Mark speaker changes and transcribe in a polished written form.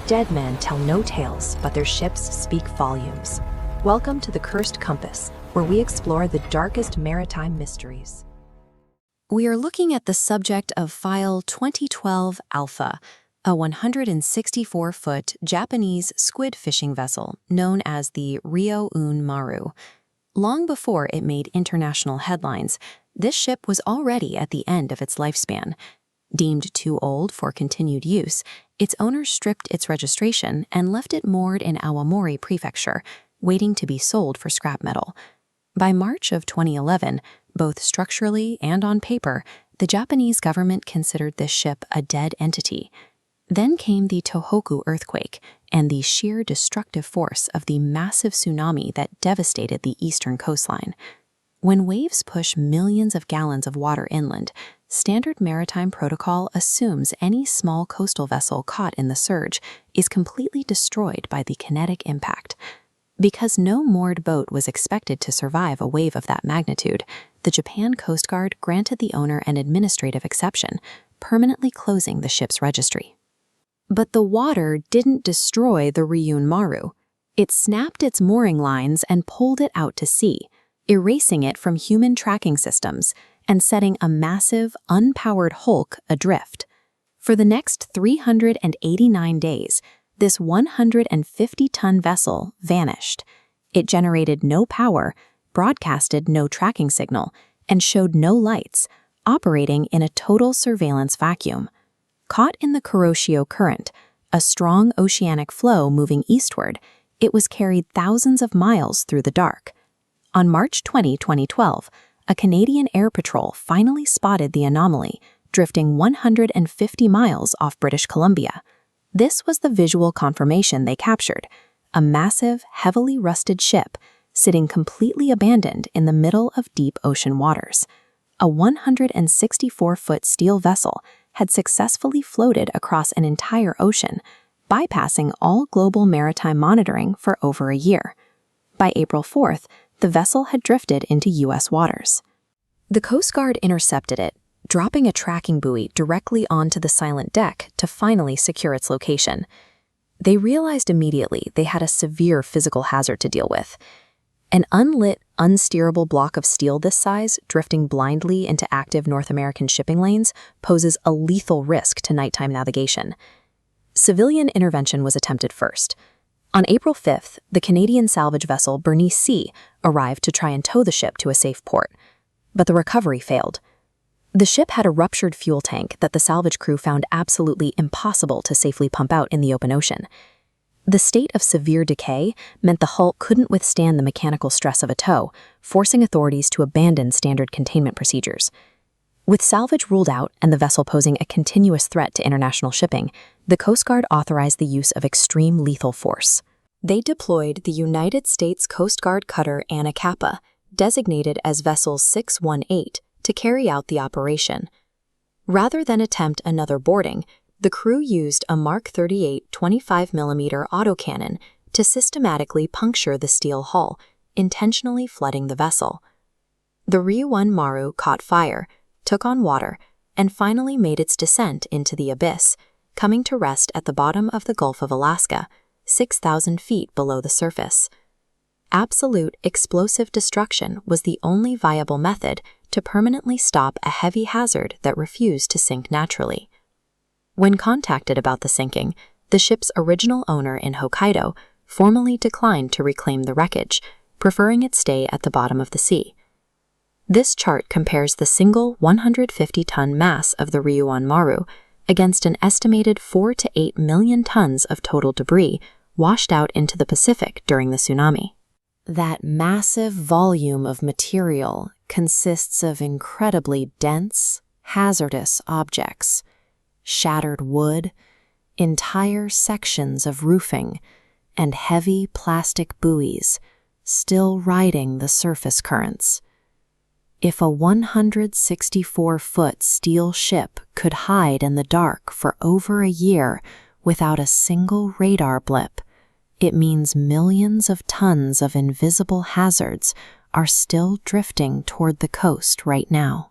Speaker 1: Dead men tell no tales, but their ships speak volumes. Welcome to the Cursed Compass, where we explore the darkest maritime mysteries.
Speaker 2: We are looking at the subject of File 2012 Alpha, a 164-foot Japanese squid fishing vessel known as the Ryou-Un Maru. Long before it made international headlines, this ship was already at the end of its lifespan. Deemed too old for continued use, its owners stripped its registration and left it moored in Aomori Prefecture, waiting to be sold for scrap metal. By March of 2011, both structurally and on paper, the Japanese government considered this ship a dead entity. Then came the Tōhoku earthquake and the sheer destructive force of the massive tsunami that devastated the eastern coastline. When waves push millions of gallons of water inland, standard maritime protocol assumes any small coastal vessel caught in the surge is completely destroyed by the kinetic impact. Because no moored boat was expected to survive a wave of that magnitude, the Japan Coast Guard granted the owner an administrative exception, permanently closing the ship's registry. But the water didn't destroy the Ryou-Un Maru. It snapped its mooring lines and pulled it out to sea, erasing it from human tracking systems and setting a massive, unpowered hulk adrift. For the next 389 days, this 150-ton vessel vanished. It generated no power, broadcasted no tracking signal, and showed no lights, operating in a total surveillance vacuum. Caught in the Kuroshio Current, a strong oceanic flow moving eastward, it was carried thousands of miles through the dark. On March 20, 2012, a Canadian Air Patrol finally spotted the anomaly, drifting 150 miles off British Columbia. This was the visual confirmation they captured, a massive, heavily rusted ship sitting completely abandoned in the middle of deep ocean waters. A 164-foot steel vessel had successfully floated across an entire ocean, bypassing all global maritime monitoring for over a year. By April 4th, the vessel had drifted into U.S. waters. The Coast Guard intercepted it, dropping a tracking buoy directly onto the silent deck to finally secure its location. They realized immediately they had a severe physical hazard to deal with. An unlit, unsteerable block of steel this size, drifting blindly into active North American shipping lanes, poses a lethal risk to nighttime navigation. Civilian intervention was attempted first. On April 5th, the Canadian salvage vessel Bernice C arrived to try and tow the ship to a safe port, but the recovery failed. The ship had a ruptured fuel tank that the salvage crew found absolutely impossible to safely pump out in the open ocean. The state of severe decay meant the hull couldn't withstand the mechanical stress of a tow, forcing authorities to abandon standard containment procedures. With salvage ruled out and the vessel posing a continuous threat to international shipping, the Coast Guard authorized the use of extreme lethal force. They deployed the United States Coast Guard cutter Anacapa, designated as Vessel 618, to carry out the operation. Rather than attempt another boarding, the crew used a Mark 38 25mm autocannon to systematically puncture the steel hull, intentionally flooding the vessel. The Ryou-Un Maru caught fire, took on water, and finally made its descent into the abyss, coming to rest at the bottom of the Gulf of Alaska, 6,000 feet below the surface. Absolute explosive destruction was the only viable method to permanently stop a heavy hazard that refused to sink naturally. When contacted about the sinking, the ship's original owner in Hokkaido formally declined to reclaim the wreckage, preferring it stay at the bottom of the sea. This chart compares the single 150-ton mass of the Ryou-Un Maru against an estimated 4 to 8 million tons of total debris washed out into the Pacific during the tsunami. That massive volume of material consists of incredibly dense, hazardous objects, shattered wood, entire sections of roofing, and heavy plastic buoys still riding the surface currents. If a 164-foot steel ship could hide in the dark for over a year without a single radar blip, it means millions of tons of invisible hazards are still drifting toward the coast right now.